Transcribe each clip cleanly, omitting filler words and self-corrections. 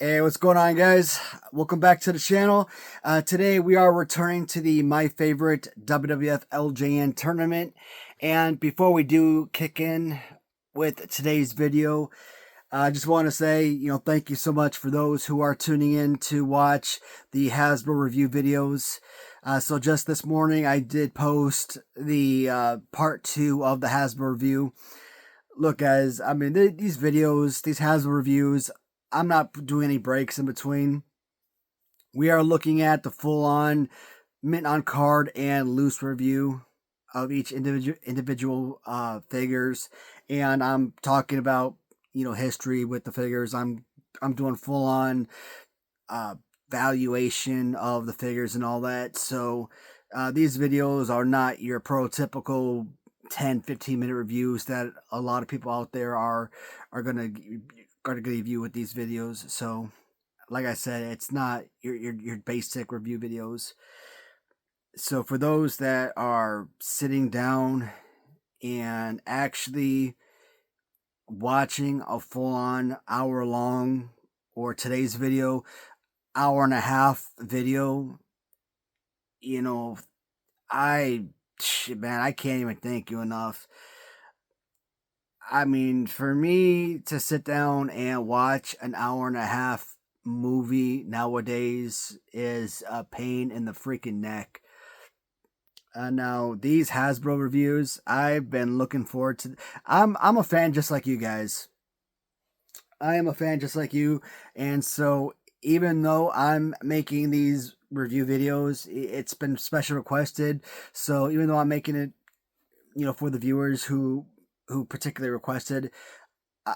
Hey, what's going on, guys? Welcome back to the channel. Today we are returning to the My Favorite WWF LJN tournament. And before we do kick in with today's video, I just want to say, thank you so much for those who are tuning in to watch the Hasbro review videos. So just this morning, I did post the part 2 of the Hasbro review. Look, guys, I mean, these videos, these Hasbro reviews, I'm not doing any breaks in between. We are looking at the full-on mint on card and loose review of each individual figures, and I'm talking about history with the figures. I'm doing full-on valuation of the figures and all that. So these videos are not your prototypical 10-15 minute reviews that a lot of people out there are gonna give you with these videos. So like I said, it's not your basic review videos. So for those that are sitting down and actually watching a full-on hour-long, or today's video, hour-and-a-half video, I can't even thank you enough. I mean, for me to sit down and watch an hour-and-a-half movie nowadays is a pain in the freaking neck. Now, these Hasbro reviews, I've been looking forward to. I'm a fan just like you guys. I am a fan just like you, and so even though I'm making these review videos, it's been special requested. So even though I'm making it, for the viewers who particularly requested, uh,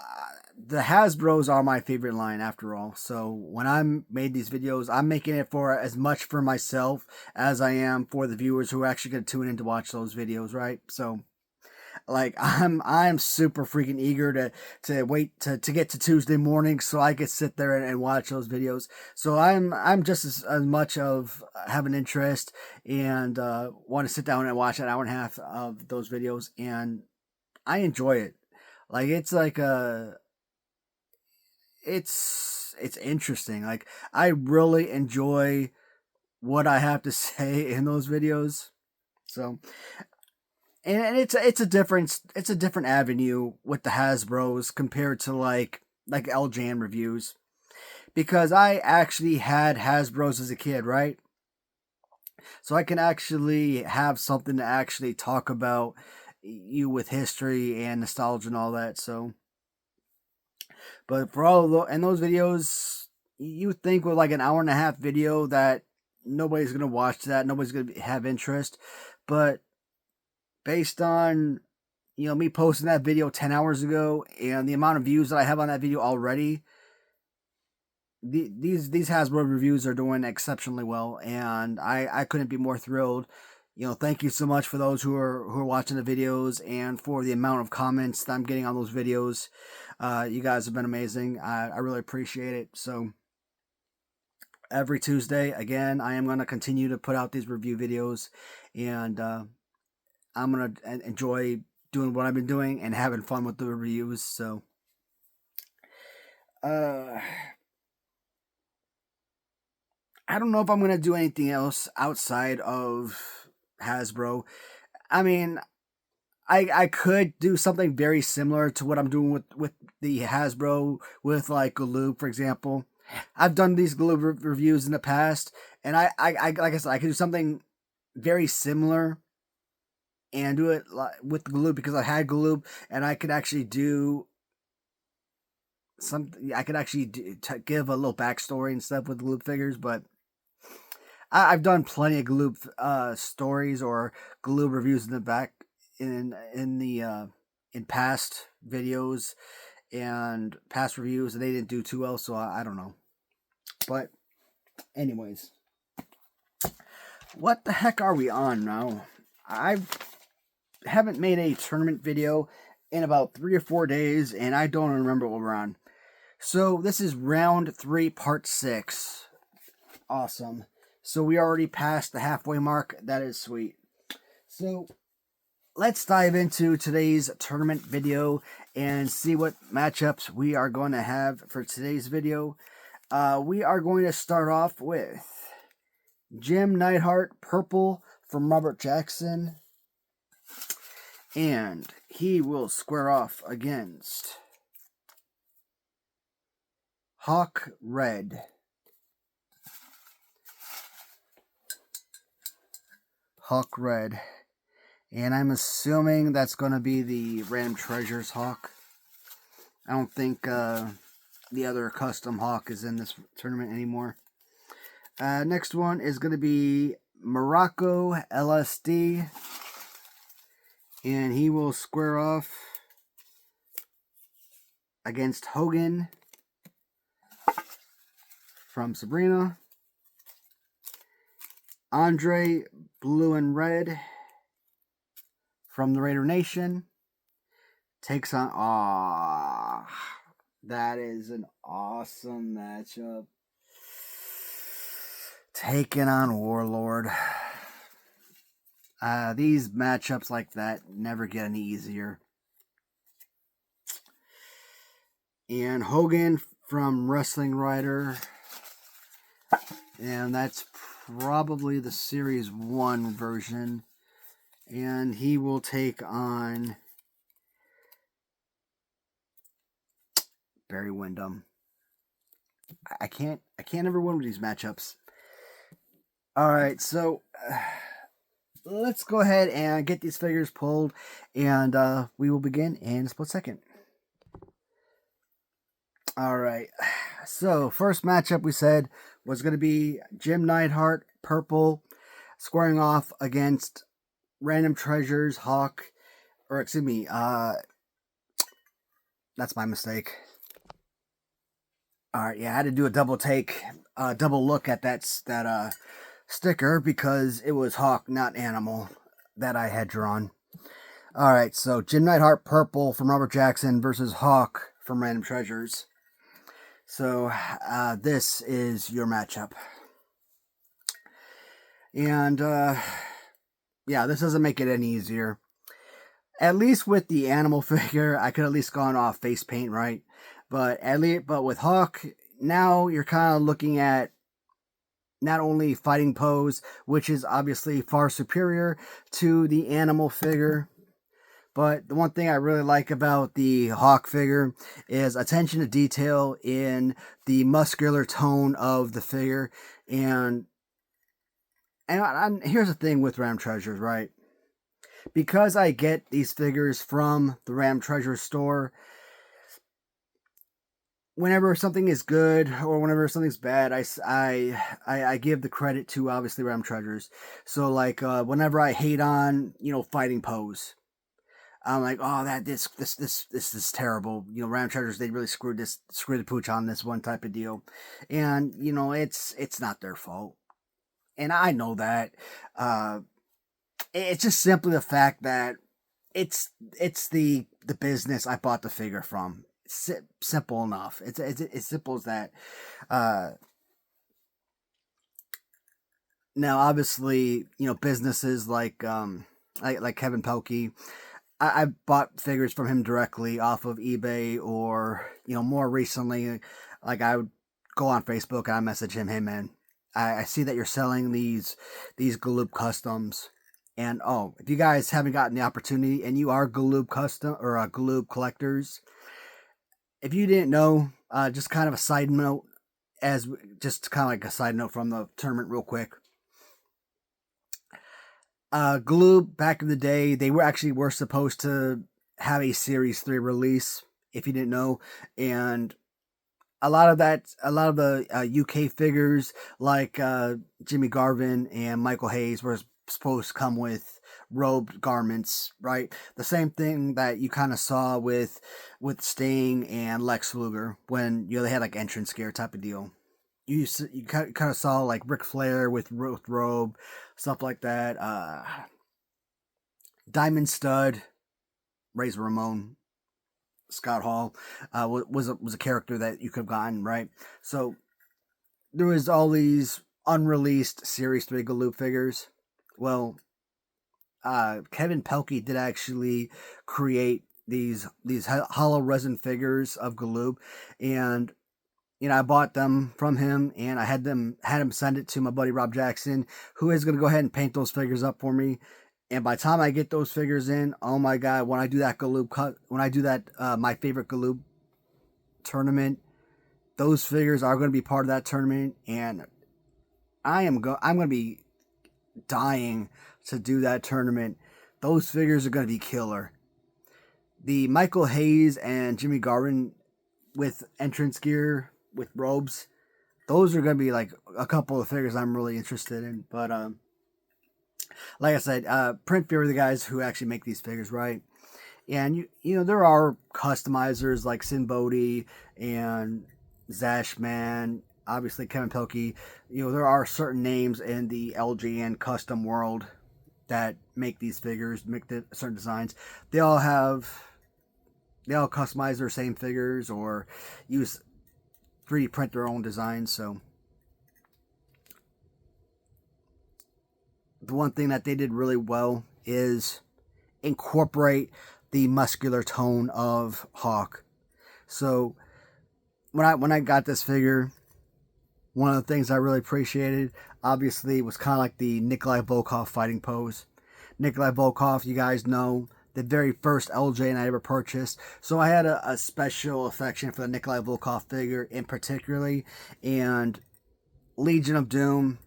the Hasbros are my favorite line after all. So when I'm made these videos, I'm making it for as much for myself as I am for the viewers who are actually going to tune in to watch those videos, right? So like I'm super freaking eager to wait to get to Tuesday morning so I could sit there and watch those videos. So I'm just as much of have an interest and want to sit down and watch an hour and a half of those videos, and I enjoy it. Like it's interesting. Like I really enjoy what I have to say in those videos. So and it's a different avenue with the Hasbros compared to like LJN reviews, because I actually had Hasbros as a kid, right? So I can actually have something to actually talk about you with history and nostalgia and all that. So, but for all of those videos, you think with like an hour-and-a-half video that nobody's gonna watch that, nobody's gonna have interest, but based on me posting that video 10 hours ago and the amount of views that I have on that video already, these Hasbro reviews are doing exceptionally well, and I couldn't be more thrilled. Thank you so much for those who are watching the videos and for the amount of comments that I'm getting on those videos. You guys have been amazing. I really appreciate it. So every Tuesday, again, I am going to continue to put out these review videos, and I'm going to enjoy doing what I've been doing and having fun with the reviews. So I don't know if I'm going to do anything else outside of Hasbro. I mean, I could do something very similar to what I'm doing with the Hasbro with like Galoob, for example. I've done these Galoob reviews in the past, and I like I said, I could do something very similar and do it with Galoob because I had Galoob, and I could actually do something. I could actually give a little backstory and stuff with Galoob figures, but I've done plenty of Galoob stories or Galoob reviews in the back in past videos and past reviews, and they didn't do too well, so I don't know. But anyways, what the heck are we on now? I haven't made a tournament video in about 3 or 4 days, and I don't remember what we're on. So this is round 3, part 6. Awesome. So we already passed the halfway mark. That is sweet. So let's dive into today's tournament video and see what matchups we are going to have for today's video. We are going to start off with Jim Neidhart, purple from Robert Jackson. And he will square off against Hawk, red. Hawk, red. And I'm assuming that's going to be the Random Treasures Hawk. I don't think the other custom Hawk is in this tournament anymore. Next one is going to be Morocco LSD. And he will square off against Hogan from Sabrina. Andre, blue and red from the Raider Nation. Takes on... that is an awesome matchup. Taking on Warlord. These matchups like that never get any easier. And Hogan from Wrestling Writer. And that's probably the Series 1 version. And he will take on Barry Windham. I can't ever win with these matchups. Alright, so... let's go ahead and get these figures pulled, and we will begin in a split second. Alright, so first matchup we said was going to be Jim Neidhart, purple, squaring off against Random Treasures, Hawk, or excuse me, that's my mistake. Alright, yeah, I had to do a double take, double look at that sticker because it was Hawk, not Animal, that I had drawn. Alright, so Jim Neidhart, purple from Robert Jackson versus Hawk from Random Treasures. So this is your matchup. And yeah, this doesn't make it any easier. At least with the Animal figure, I could at least gone off face paint, right? But with Hawk, now you're kind of looking at not only fighting pose, which is obviously far superior to the Animal figure, but the one thing I really like about the Hawk figure is attention to detail in the muscular tone of the figure. And here's the thing with Ram Treasures, right? Because I get these figures from the Ram Treasures store, whenever something is good or whenever something's bad, I give the credit to obviously Ram Treasures. So like whenever I hate on fighting pose, I'm like, oh, this is terrible. Ram Treasures, they really screwed the pooch on this one type of deal, and it's not their fault, and I know that. It's just simply the fact that it's the business I bought the figure from. Simple enough. It's as simple as that. Now, obviously, businesses like Kevin Pelkey, I bought figures from him directly off of eBay, or more recently, like I would go on Facebook and I message him, hey man, I see that you're selling these Galoob customs. And if you guys haven't gotten the opportunity and you are Galoob custom or Galoob collectors, if you didn't know, just kind of a side note, just kind of like a side note from the tournament real quick. Galoob, back in the day, they were supposed to have a Series 3 release, if you didn't know, and a lot of the UK figures like Jimmy Garvin and Michael Hayes were supposed to come with robed garments, right? The same thing that you kind of saw with Sting and Lex Luger when they had like entrance gear type of deal. You kind of saw like Ric Flair with robe, stuff like that. Diamond Stud, Razor Ramon, Scott Hall was a character that you could have gotten, right? So there was all these unreleased Series 3 Galoob figures. Well, Kevin Pelkey did actually create these hollow resin figures of Galoob, and I bought them from him, and I had him send it to my buddy Rob Jackson, who is going to go ahead and paint those figures up for me. And by the time I get those figures in, oh my god, when I do that Galoob cut, when I do that my favorite Galoob tournament, those figures are going to be part of that tournament, and I'm going to be dying to do that tournament. Those figures are going to be killer. The Michael Hayes and Jimmy Garvin with entrance gear with robes, those are going to be like a couple of figures I'm really interested in. But like I said, Print Fury, the guys who actually make these figures, right? And you know there are customizers like Sin Bodhi and Zashman, obviously Kevin Pilkey. You know there are certain names in the LJN custom world that make these figures, make the certain designs. They all customize their same figures or use 3D print their own designs. So the one thing that they did really well is incorporate the muscular tone of Hawk. So when I got this figure, one of the things I really appreciated, obviously, was kind of like the Nikolai Volkov fighting pose. Nikolai Volkov, you guys know, the very first LJN I ever purchased. So I had a special affection for the Nikolai Volkov figure in particularly. And Legion of Doom,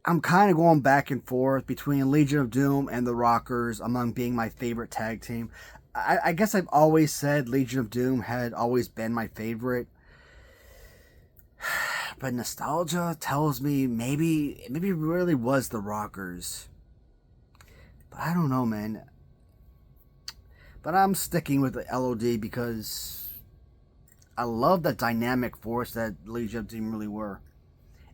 I'm kind of going back and forth between Legion of Doom and the Rockers among being my favorite tag team. I guess I've always said Legion of Doom had always been my favorite. But nostalgia tells me maybe it really was the Rockers. But I don't know, man. But I'm sticking with the LOD because I love the dynamic force that Legion of Doom really were.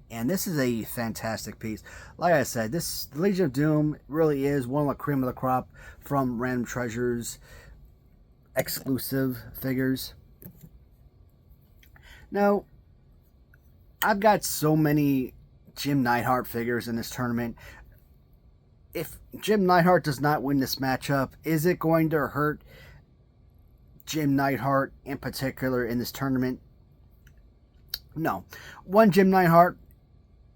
And this is a fantastic piece. Like I said, this Legion of Doom really is one of the cream of the crop from Random Treasures exclusive figures. Now, I've got so many Jim Neidhart figures in this tournament. If Jim Neidhart does not win this matchup, is it going to hurt Jim Neidhart in particular in this tournament? No. One Jim Neidhart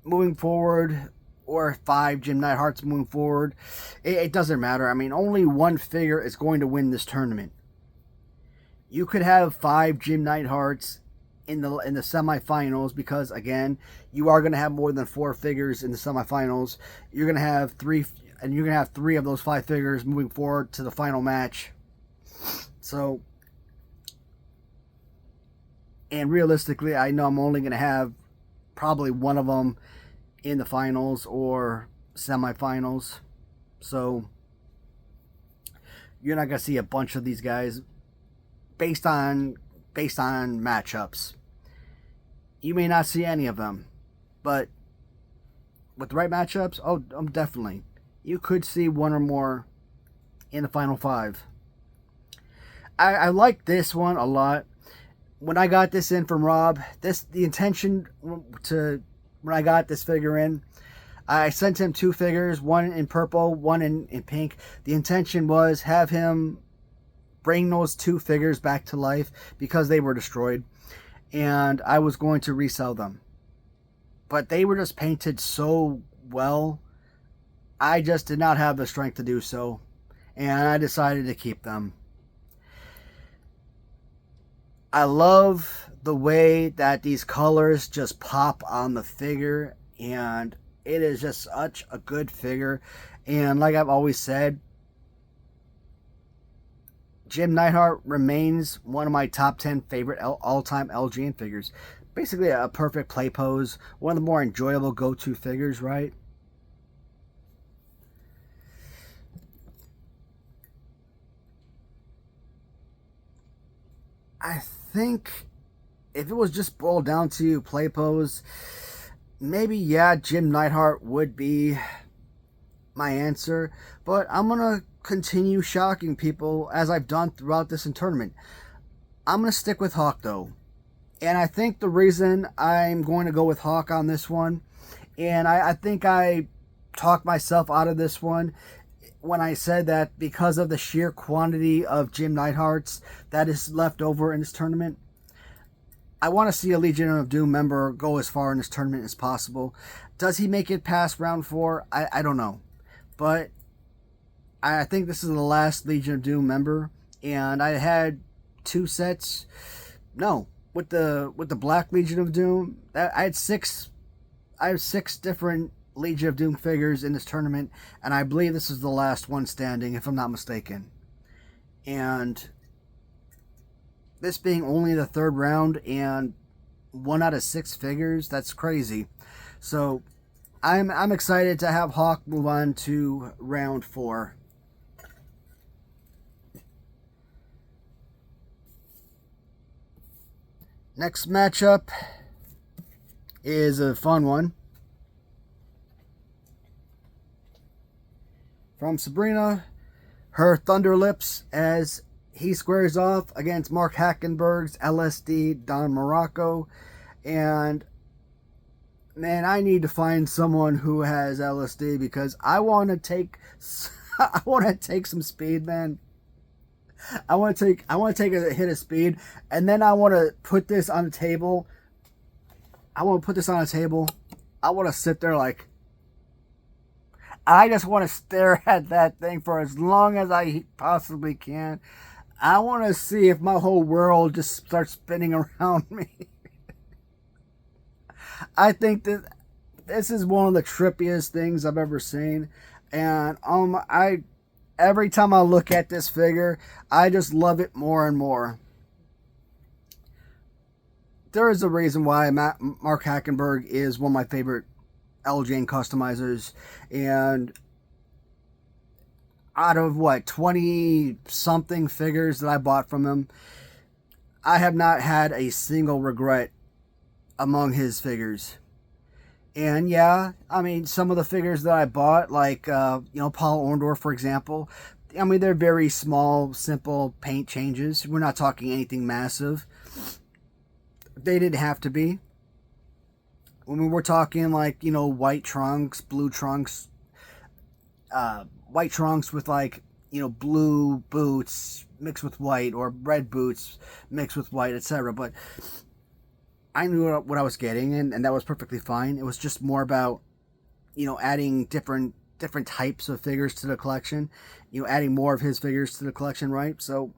moving forward, or 5 Jim Neidharts moving forward, it doesn't matter. I mean, only one figure is going to win this tournament. You could have 5 Jim Neidharts in the semifinals because, again, you are going to have more than 4 figures in the semifinals. You're going to have 3, and you're going to have 3 of those 5 figures moving forward to the final match. So, and realistically, I know I'm only going to have probably one of them in the finals or semifinals. So, you're not going to see a bunch of these guys based on matchups. You may not see any of them, but with the right matchups, definitely. You could see one or more in the final 5. I like this one a lot. When I got this in from Rob, the intention to when I got this figure in, I sent him 2 figures, one in purple, one in pink. The intention was have him bring those 2 figures back to life because they were destroyed, and I was going to resell them. But they were just painted so well, I just did not have the strength to do so, and I decided to keep them. I love the way that these colors just pop on the figure, and it is just such a good figure. And like I've always said, Jim Neidhart remains one of my top 10 favorite all-time LJN figures. Basically a perfect play pose, one of the more enjoyable go-to figures, right? I think if it was just boiled down to play pose, maybe, yeah, Jim Neidhart would be my answer. But I'm going to continue shocking people as I've done throughout this tournament. I'm going to stick with Hawk, though. And I think the reason I'm going to go with Hawk on this one, and I think I talked myself out of this one when I said that because of the sheer quantity of Jim Neidharts that is left over in this tournament, I want to see a Legion of Doom member go as far in this tournament as possible. Does he make it past round 4? I don't know. But I think this is the last Legion of Doom member. And I had 2 sets. No, with the Black Legion of Doom, I had 6 different Legion of Doom figures in this tournament, and I believe this is the last one standing, if I'm not mistaken. And this being only the 3rd round and 1 out of 6 figures, that's crazy. So I'm excited to have Hawk move on to round 4. Next matchup is a fun one. From Sabrina, her Thunder Lips, as he squares off against Mark Hackenberg's LSD Don Morocco. And man, I need to find someone who has LSD because I want to take some speed, man. I want to take a hit of speed, and then I want to put this on the table. I want to sit there like, I just want to stare at that thing for as long as I possibly can. I want to see if my whole world just starts spinning around me. I think that this is one of the trippiest things I've ever seen. And every time I look at this figure, I just love it more and more. There is a reason why Mark Hackenberg is one of my favorite LJN customizers, and out of 20 something figures that I bought from him, I have not had a single regret among his figures. And yeah, I mean, some of the figures that I bought, like Paul Orndorff, for example, I mean, they're very small, simple paint changes. We're not talking anything massive. They didn't have to be. I mean, we're talking like, white trunks, blue trunks, white trunks with blue boots mixed with white, or red boots mixed with white, etc. But I knew what I was getting, and that was perfectly fine. It was just more about, adding different types of figures to the collection, adding more of his figures to the collection, right? So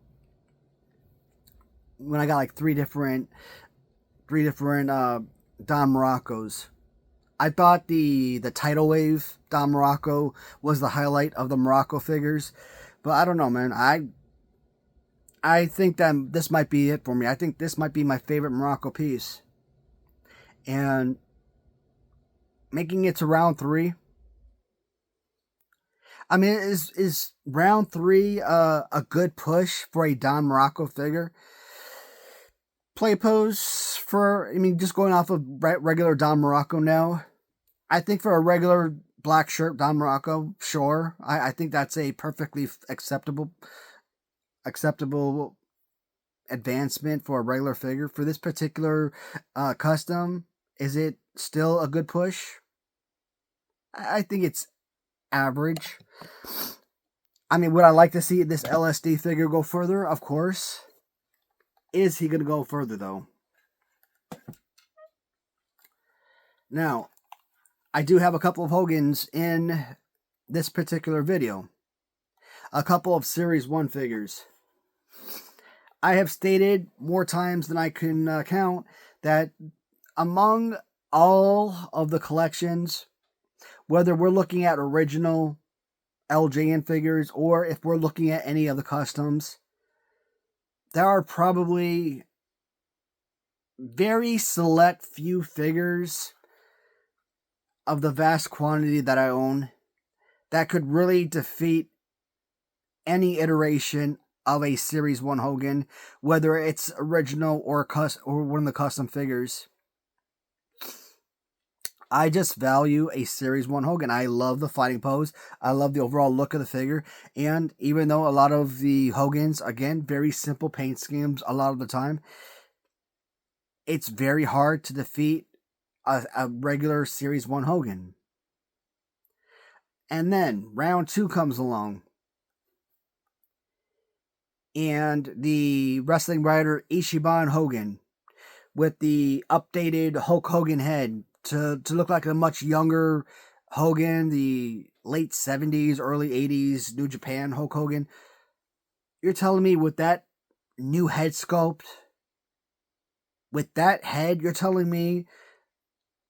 when I got like three different Don Moroccos. I thought the tidal wave Don Morocco was the highlight of the Morocco figures, but I don't know, man. I think that this might be it for me. I think this might be my favorite Morocco piece. And making it to round 3. I mean, is round 3 a good push for a Don Morocco figure? Play pose just going off of regular Don Morocco now. I think for a regular black shirt Don Morocco, sure. I think that's a perfectly acceptable advancement for a regular figure. For this particular custom, is it still a good push? I think it's average. I mean, would I like to see this LSD figure go further? Of course. Is he going to go further, though? Now, I do have a couple of Hogans in this particular video. A couple of Series 1 figures. I have stated more times than I can count that among all of the collections, whether we're looking at original LJN figures or if we're looking at any of the customs, there are probably very select few figures of the vast quantity that I own that could really defeat any iteration of a Series 1 Hogan, whether it's original or one of the custom figures. I just value a Series 1 Hogan. I love the fighting pose. I love the overall look of the figure. And even though a lot of the Hogans, again, very simple paint schemes a lot of the time, it's very hard to defeat a regular Series 1 Hogan. And then round 2 comes along. And the wrestling writer Ichiban Hogan with the updated Hulk Hogan head to look like a much younger Hogan, the late 70s, early 80s New Japan Hulk Hogan. You're telling me with that new head sculpt, with that head, you're telling me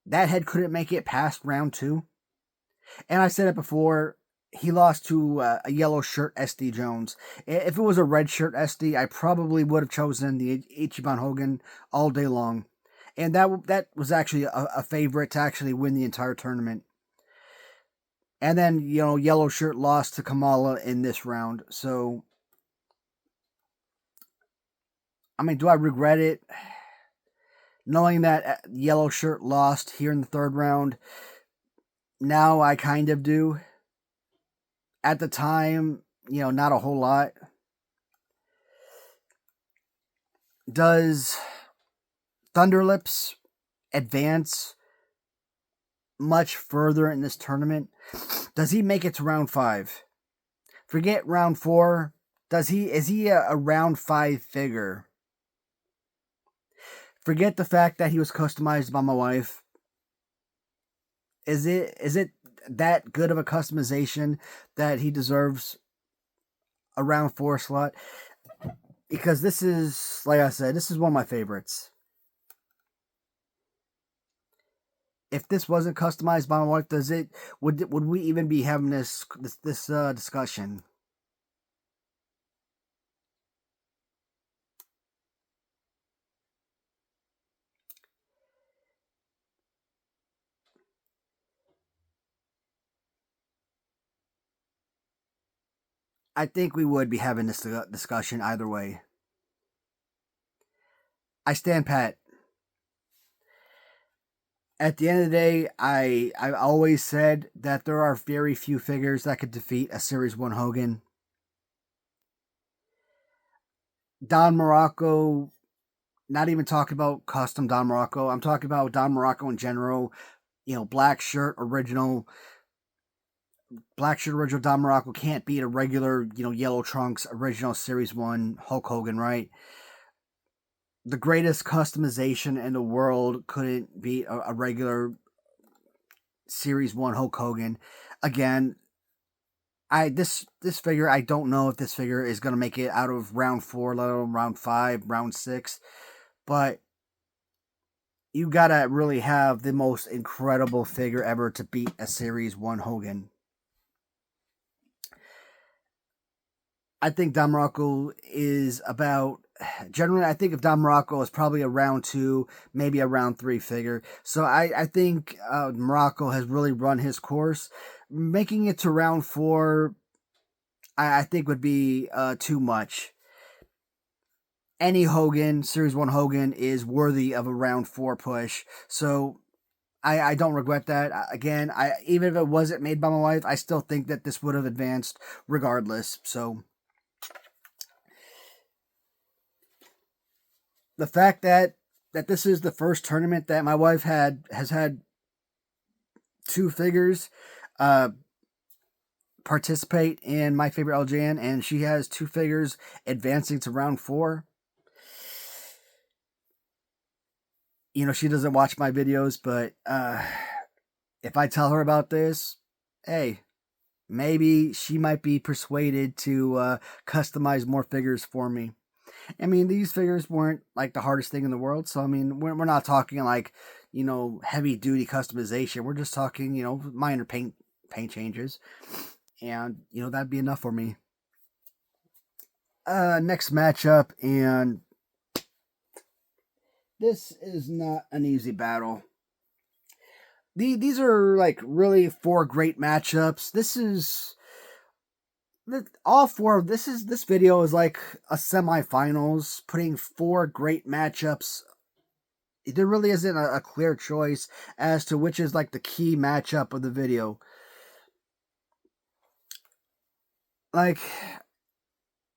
that head couldn't make it past round 2? And I said it before, he lost to a yellow shirt SD Jones. If it was a red shirt SD, I probably would have chosen the Ichiban Hogan all day long. And that was actually a favorite to actually win the entire tournament. And then, yellow shirt lost to Kamala in this round. So, I mean, do I regret it? Knowing that yellow shirt lost here in the third round, now I kind of do. At the time, not a whole lot. Does Thunderlips advance much further in this tournament? Does he make it to round 5? Forget round 4. Is he a round 5 figure? Forget the fact that he was customized by my wife. Is it that good of a customization that he deserves a round 4 slot? Because this is, like I said, this is one of my favorites. If this wasn't customized by my wife, would we even be having this discussion? I think we would be having this discussion either way. I stand pat. At the end of the day, I always said that there are very few figures that could defeat a Series 1 Hogan. Don Morocco, not even talking about custom Don Morocco. I'm talking about Don Morocco in general. Black shirt original Don Morocco can't beat a regular, yellow trunks original Series 1 Hulk Hogan, right? The greatest customization in the world couldn't beat a regular Series 1 Hulk Hogan. Again, this figure, I don't know if this figure is going to make it out of round 4, let alone round 5, round 6. But you got to really have the most incredible figure ever to beat a Series 1 Hogan. I think Don Morocco is about... Generally, I think of Don Morocco as probably a round 2, maybe a round 3 figure. So I think Morocco has really run his course. Making it to round 4, I think would be too much. Any Hogan, Series 1 Hogan, is worthy of a round 4 push. So I don't regret that. Again, even if it wasn't made by my wife, I still think that this would have advanced regardless. So the fact that this is the first tournament that my wife has had 2 figures participate in my favorite LJN, and she has 2 figures advancing to round 4. She doesn't watch my videos, but if I tell her about this, hey, maybe she might be persuaded to customize more figures for me. I mean, these figures weren't like the hardest thing in the world. So, I mean, we're not talking like, heavy duty customization. We're just talking, minor paint changes. And, that'd be enough for me. Next matchup, and this is not an easy battle. These are like really 4 great matchups. This video is like a semifinals, putting 4 great matchups. There really isn't a clear choice as to which is like the key matchup of the video. Like,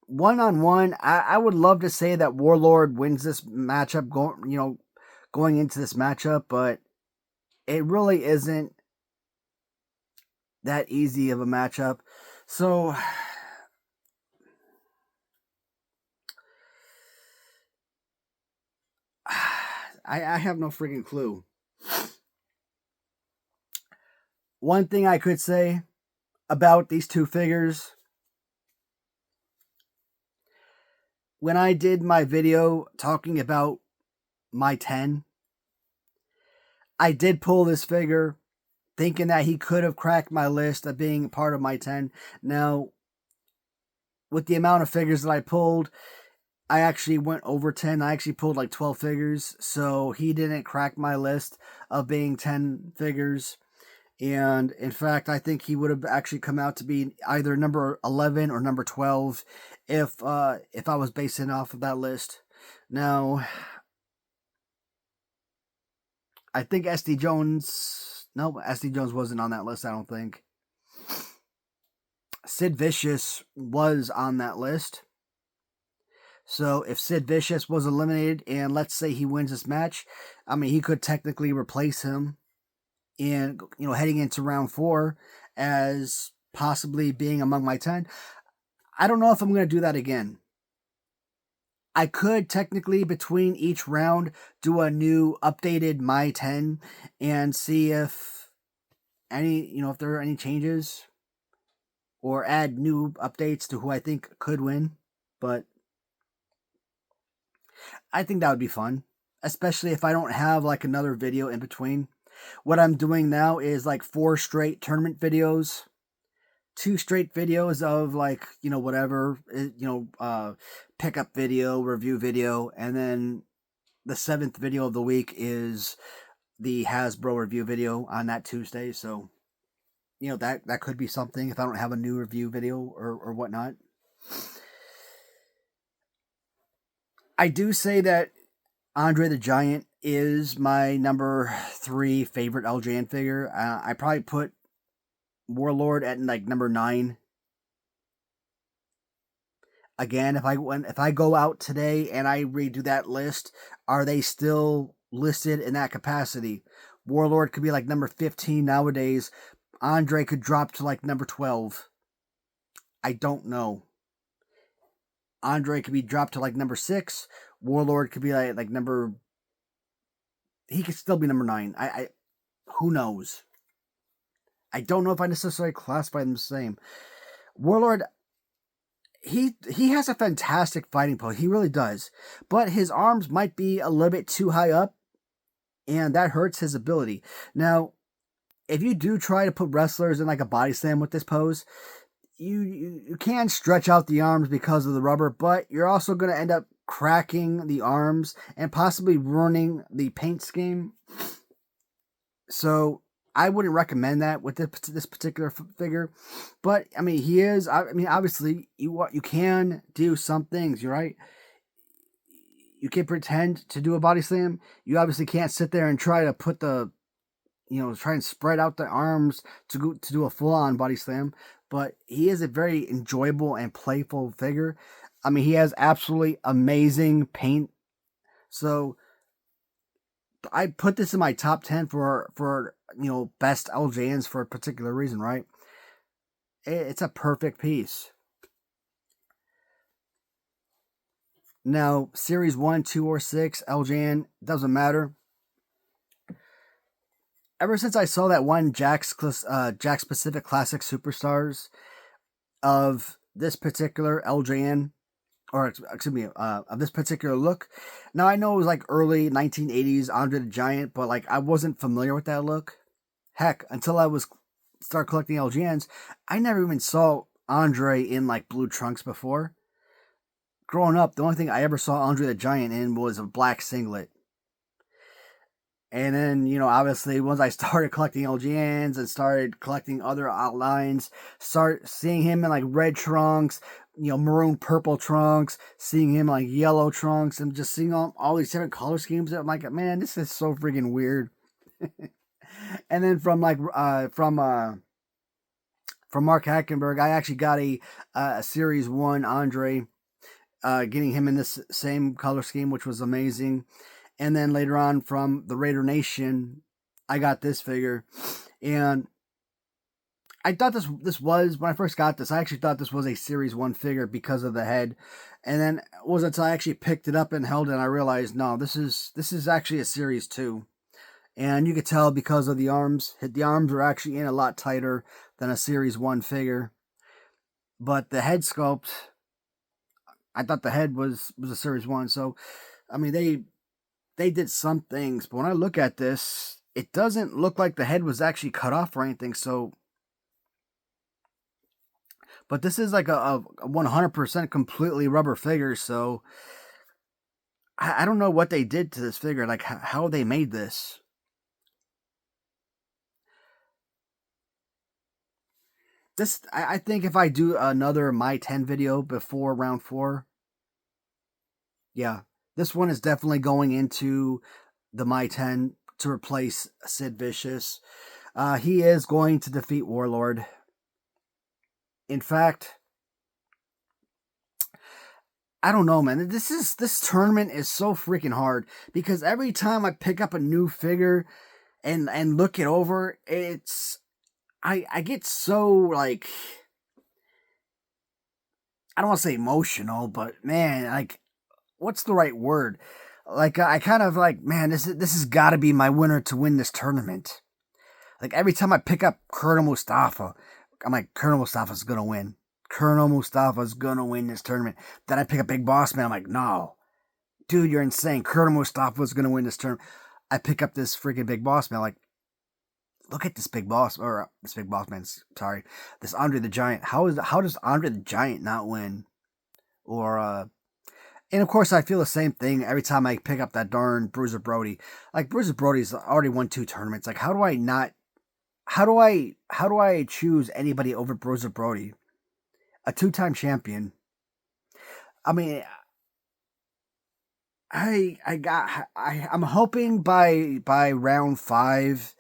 one-on-one, I would love to say that Warlord wins this matchup going into this matchup, but it really isn't that easy of a matchup. So I have no freaking clue. One thing I could say about these two figures, when I did my video talking about my 10, I did pull this figure thinking that he could have cracked my list of being part of my 10. Now, with the amount of figures that I pulled, I actually went over 10. I actually pulled like 12 figures, so he didn't crack my list of being 10 figures. And in fact, I think he would have actually come out to be either number 11 or number 12 if I was basing off of that list. Now, I think SD Jones... No, SD Jones wasn't on that list, I don't think. Sid Vicious was on that list. So if Sid Vicious was eliminated and let's say he wins this match, I mean, he could technically replace him and, you know, heading into round 4 as possibly being among my 10. I don't know if I'm going to do that again. I could technically, between each round, do a new updated my 10 and see if if there are any changes or add new updates to who I think could win. But I think that would be fun, especially if I don't have like another video in between. What I'm doing now is like 4 straight tournament videos, 2 straight videos of like, whatever, pickup video, review video, and then the 7th video of the week is the Hasbro review video on that Tuesday. So, that could be something if I don't have a new review video or whatnot. I do say that Andre the Giant is my number 3 favorite LJN figure. I probably put Warlord at like number 9. Again, if I go out today and I redo that list, are they still listed in that capacity? Warlord could be like number 15 nowadays. Andre could drop to like number 12. I don't know. Andre could be dropped to like number 6. Warlord could be like number... He could still be number 9. Who knows? I don't know if I necessarily classify them the same. Warlord, he has a fantastic fighting pose. He really does. But his arms might be a little bit too high up, and that hurts his ability. Now, if you do try to put wrestlers in like a body slam with this pose, you can stretch out the arms because of the rubber, but you're also going to end up cracking the arms and possibly ruining the paint scheme. So I wouldn't recommend that with this particular figure. But I mean, he is. I mean, obviously, you can do some things. You're right. You can pretend to do a body slam. You obviously can't sit there and try to put try and spread out the arms to do a full-on body slam. But he is a very enjoyable and playful figure. I mean, he has absolutely amazing paint. So I put this in my top 10 for best LJNs for a particular reason, right? It's a perfect piece. Now, Series 1, 2, or 6, LJN, doesn't matter. Ever since I saw that one Jakks Pacific Classic Superstars of this particular LJN, or excuse me, of this particular look. Now, I know it was like early 1980s Andre the Giant, but like I wasn't familiar with that look. Heck, until I start collecting LJNs, I never even saw Andre in like blue trunks before. Growing up, the only thing I ever saw Andre the Giant in was a black singlet. And then, obviously, once I started collecting LJNs and started collecting other outlines, start seeing him in like red trunks, maroon purple trunks, seeing him like yellow trunks, and just seeing all these different color schemes. I'm like, man, this is so freaking weird. And then from Mark Hackenberg, I actually got a Series 1 Andre, getting him in this same color scheme, which was amazing. And then later on from the Raider Nation, I got this figure. And I thought this was, when I first got this, I actually thought this was a Series 1 figure because of the head. And then it wasn't until I actually picked it up and held it and I realized, no, this is actually a Series 2. And you could tell because of the arms. The arms were actually in a lot tighter than a Series 1 figure. But the head sculpt, I thought the head was a Series 1. So, I mean, they did some things. But when I look at this, it doesn't look like the head was actually cut off or anything. So, but this is like a 100% completely rubber figure. So, I don't know what they did to this figure. Like, how they made this. I think if I do another My 10 video before round 4, yeah, this one is definitely going into the My 10 to replace Sid Vicious. He is going to defeat Warlord. In fact, I don't know, man. This tournament is so freaking hard because every time I pick up a new figure and look it over, I get so, like, I don't want to say emotional, but man, like, what's the right word? Like, I kind of like, man, this has got to be my winner to win this tournament. Like, every time I pick up Colonel Mustafa, I'm like, Colonel Mustafa's gonna win. Colonel Mustafa's gonna win this tournament. Then I pick up Big Boss Man. I'm like, no, dude, you're insane. Colonel Mustafa's gonna win this tournament. I pick up this freaking Big Boss Man. Like, look at this Big Boss, or this Big Boss Man. Sorry, this Andre the Giant. How does Andre the Giant not win? Or and of course, I feel the same thing every time I pick up that darn Bruiser Brody. Like, Bruiser Brody's already won 2 tournaments. Like, how do I not? How do I choose anybody over Bruiser Brody, a 2-time champion? I mean, I'm hoping by round 5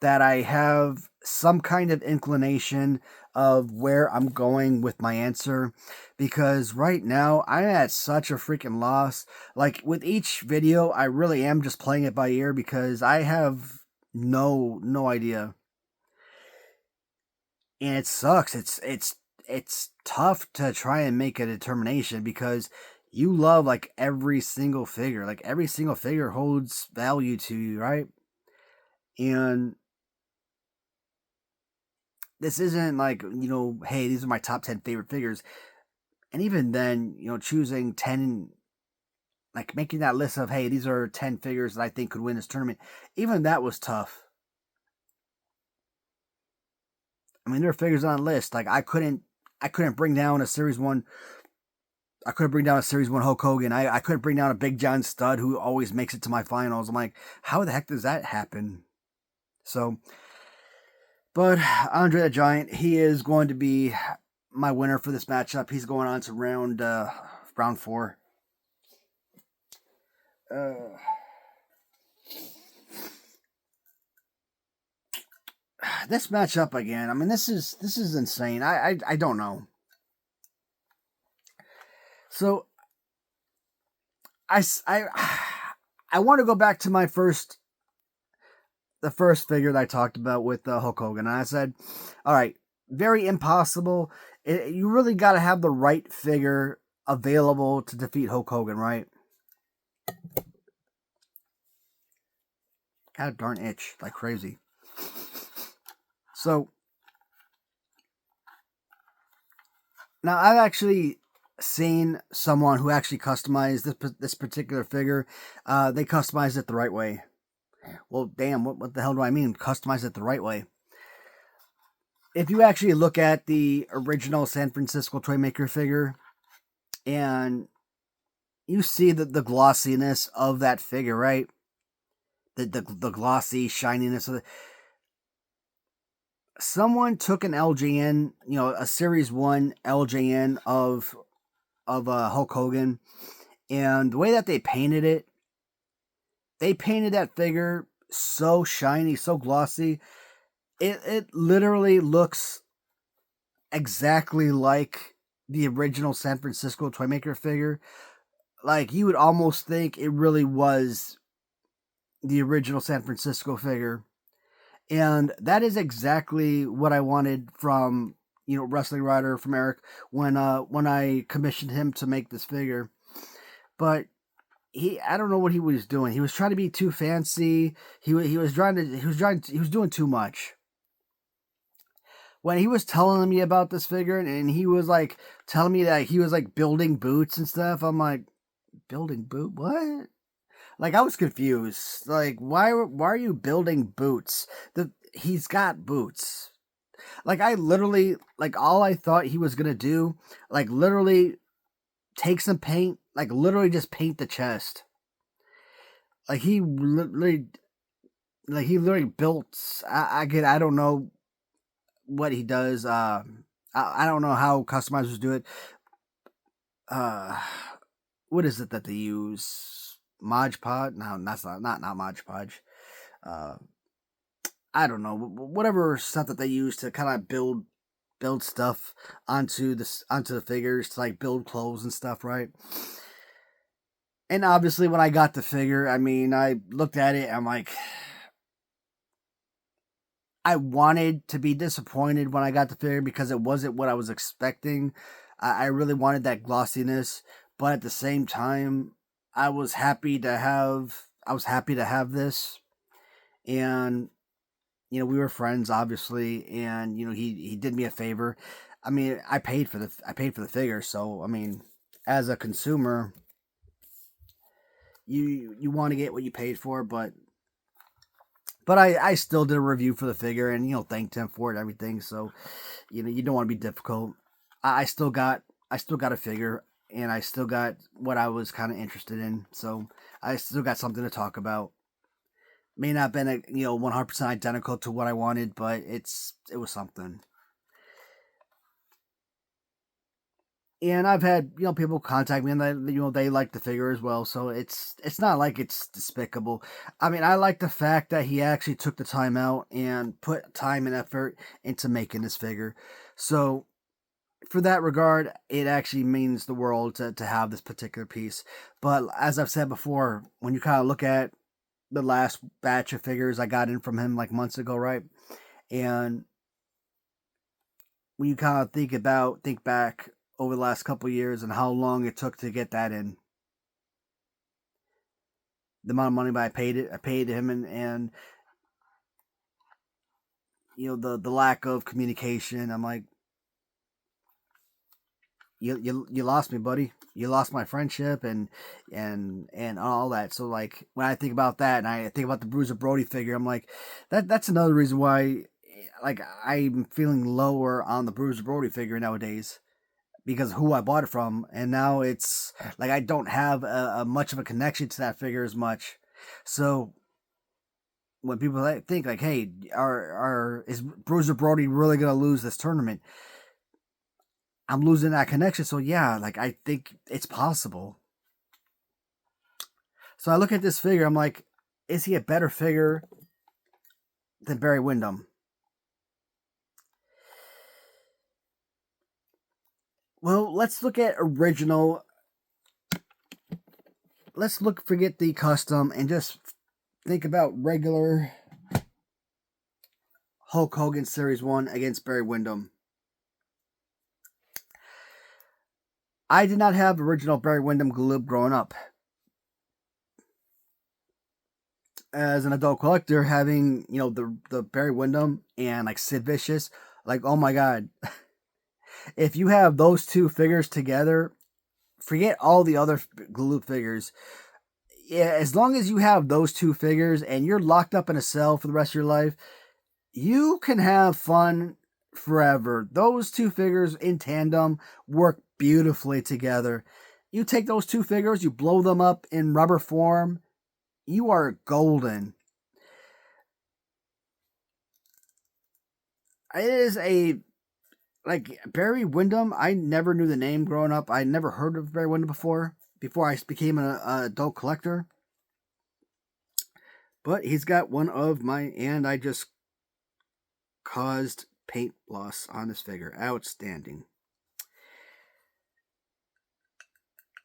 that I have some kind of inclination of where I'm going with my answer, because right now I'm at such a freaking loss. Like, with each video, I really am just playing it by ear because I have no idea. And it sucks. It's tough to try and make a determination because you love, like, every single figure. Like, every single figure holds value to you, right? And this isn't like, hey, these are my top 10 favorite figures. And even then, choosing 10, like, making that list of, hey, these are 10 figures that I think could win this tournament, even that was tough. I mean, there are figures on the list. Like, I couldn't bring down a Series 1. I couldn't bring down a Series 1 Hulk Hogan. I couldn't bring down a Big John Studd who always makes it to my finals. I'm like, how the heck does that happen? So, but Andre the Giant, he is going to be my winner for this matchup. He's going on to round 4. This matchup again. I mean, this is insane. I don't know. So I want to go back to the first figure that I talked about with Hulk Hogan, and I said, all right, very impossible. You really got to have the right figure available to defeat Hulk Hogan, right? Got a darn itch like crazy. So now I've actually seen someone who actually customized this particular figure. They customized it the right way. Well, damn, what the hell do I mean? Customize it the right way. If you actually look at the original San Francisco Toymaker figure, and you see the glossiness of that figure, right? The glossy shininess of it. Someone took an LJN, a Series 1 LJN of Hulk Hogan, and the way that they painted that figure so shiny, so glossy. It literally looks exactly like the original San Francisco Toymaker figure. Like, you would almost think it really was the original San Francisco figure. And that is exactly what I wanted from, Wrestling Rider from Eric when I commissioned him to make this figure. But I don't know what he was doing. He was trying to be too fancy. He was he was doing too much. When he was telling me about this figure and he was like telling me that he was like building boots and stuff, I'm like, building boot? What? Like, I was confused. Like, why are you building boots? He's got boots. Like, I literally, like, all I thought he was gonna do, like, literally take some paint, like, literally just paint the chest. Like, he literally built. I don't know what he does. I don't know how customizers do it. Uh, what is it that they use? Mod Podge? No, that's not Mod Podge. Uh, I don't know, whatever stuff that they use to kind of build stuff onto the figures to like build clothes and stuff, right? And obviously, when I got the figure, I mean, I looked at it. I'm like, I wanted to be disappointed when I got the figure because it wasn't what I was expecting. I really wanted that glossiness, but at the same time, I was happy to have this, and we were friends, obviously, and he did me a favor. I mean, I paid for the figure, so I mean, as a consumer, you want to get what you paid for, but I still did a review for the figure and thanked him for it and everything. So you don't want to be difficult. I still got a figure and I still got what I was kind of interested in. So I still got something to talk about. May not have been 100% identical to what I wanted, but it was something. And I've had people contact me and they like the figure as well, so it's not like it's despicable. I mean, I like the fact that he actually took the time out and put time and effort into making this figure. So for that regard, it actually means the world to have this particular piece. But as I've said before, when you kind of look at the last batch of figures I got in from him like months ago, right? And when you kind of think back over the last couple of years and how long it took to get that in, the amount of money I paid him, and the lack of communication. I'm like, you lost me, buddy. You lost my friendship and all that. So like when I think about that and I think about the Bruiser Brody figure, I'm like, that's another reason why like I'm feeling lower on the Bruiser Brody figure nowadays because of who I bought it from, and now it's like I don't have a much of a connection to that figure as much. So when people think like, "Hey, is Bruiser Brody really gonna lose this tournament?" I'm losing that connection. So yeah, like I think it's possible. So I look at this figure, I'm like, is he a better figure than Barry Windham? Well, let's look at original. Forget the custom and just think about regular Hulk Hogan Series 1 against Barry Windham. I did not have original Barry Windham Galoob growing up. As an adult collector, having the Barry Windham and like Sid Vicious, like oh my god, if you have those two figures together, forget all the other Galoob figures. Yeah, as long as you have those two figures and you're locked up in a cell for the rest of your life, you can have fun forever. Those two figures in tandem work beautifully together. You take those two figures, you blow them up in rubber form, you are golden. It is like Barry Windham. I never knew the name growing up. I never heard of Barry Windham before I became an adult collector. But he's got one of my, and I just caused paint loss on this figure. Outstanding.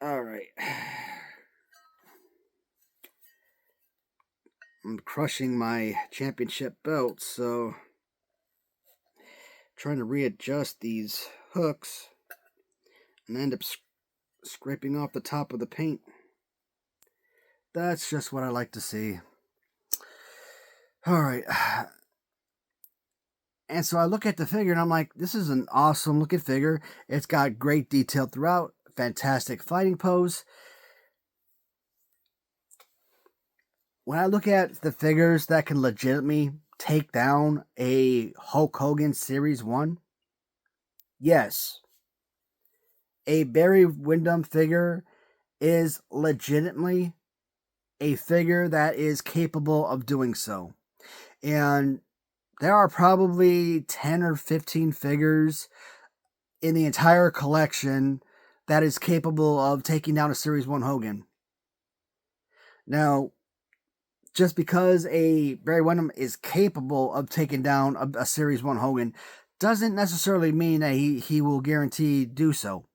All right. I'm crushing my championship belt, so trying to readjust these hooks and end up scraping off the top of the paint. That's just what I like to see. Alright. And so I look at the figure and I'm like, this is an awesome looking figure. It's got great detail throughout. Fantastic fighting pose. When I look at the figures that can legitimately take down a Hulk Hogan Series 1, yes, a Barry Windham figure is legitimately a figure that is capable of doing so. And there are probably 10 or 15 figures in the entire collection that is capable of taking down a Series 1 Hogan. Now, just because a Barry Windham is capable of taking down a Series 1 Hogan doesn't necessarily mean that he will guarantee do so.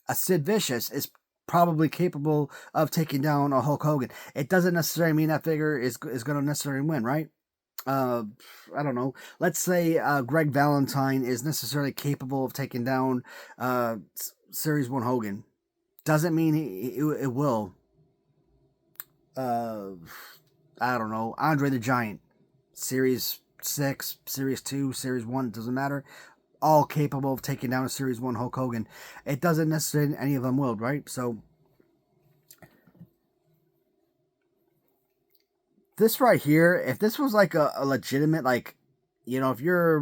A Sid Vicious is probably capable of taking down a Hulk Hogan. It doesn't necessarily mean that figure is going to necessarily win, right? I don't know. Let's say Greg Valentine is necessarily capable of taking down Series 1 Hogan. Doesn't mean it will. I don't know. Andre the Giant. Series 6, Series 2, Series 1, doesn't matter. All capable of taking down a Series 1 Hulk Hogan. It doesn't necessarily any of them will, right? So this right here, if this was like a legitimate, like, if you're,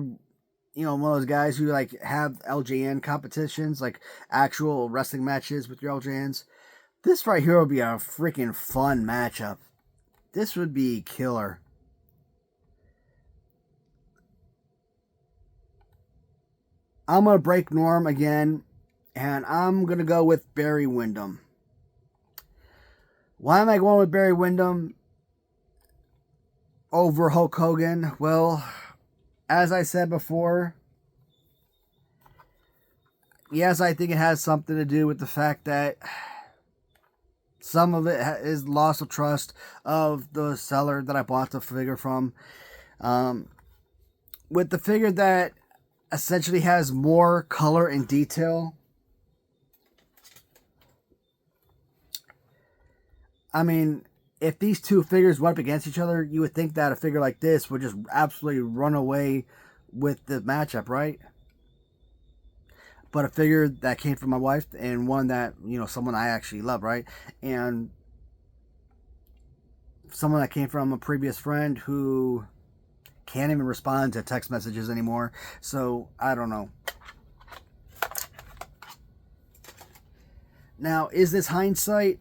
one of those guys who like have LJN competitions, like actual wrestling matches with your LJNs, this right here would be a freaking fun matchup. This would be killer. I'm going to break norm again, and I'm going to go with Barry Windham. Why am I going with Barry Windham over Hulk Hogan? Well, as I said before, yes, I think it has something to do with the fact that some of it is loss of trust of the seller that I bought the figure from. With the figure that essentially has more color and detail, I mean, if these two figures went up against each other, you would think that a figure like this would just absolutely run away with the matchup, right? But a figure that came from my wife and one that, someone I actually love, right? And someone that came from a previous friend who can't even respond to text messages anymore. So, I don't know. Now, is this hindsight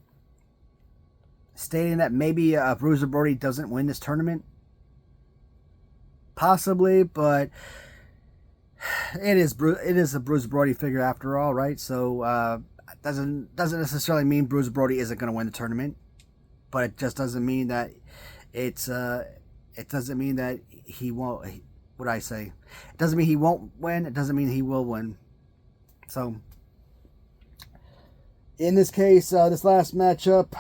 stating that maybe Bruiser Brody doesn't win this tournament? Possibly, but it is a Bruiser Brody figure after all, right? So doesn't necessarily mean Bruiser Brody isn't going to win the tournament, but it just doesn't mean that it doesn't mean that he won't. What I say? It doesn't mean he won't win. It doesn't mean he will win. So in this case, this last matchup,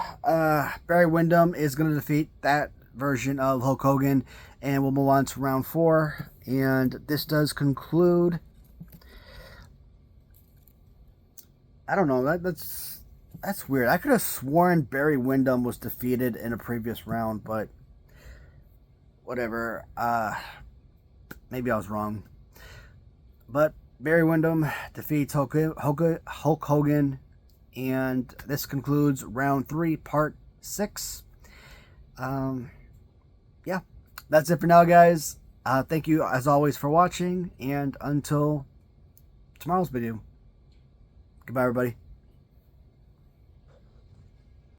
Barry Windham is going to defeat that version of Hulk Hogan, and we'll move on to round 4. And this does conclude. I don't know. That's weird. I could have sworn Barry Windham was defeated in a previous round, but whatever. Maybe I was wrong. But Barry Windham defeats Hulk Hogan, and this concludes round 3, part 6. Yeah, that's it for now, guys. Thank you, as always, for watching, and until tomorrow's video. Goodbye, everybody.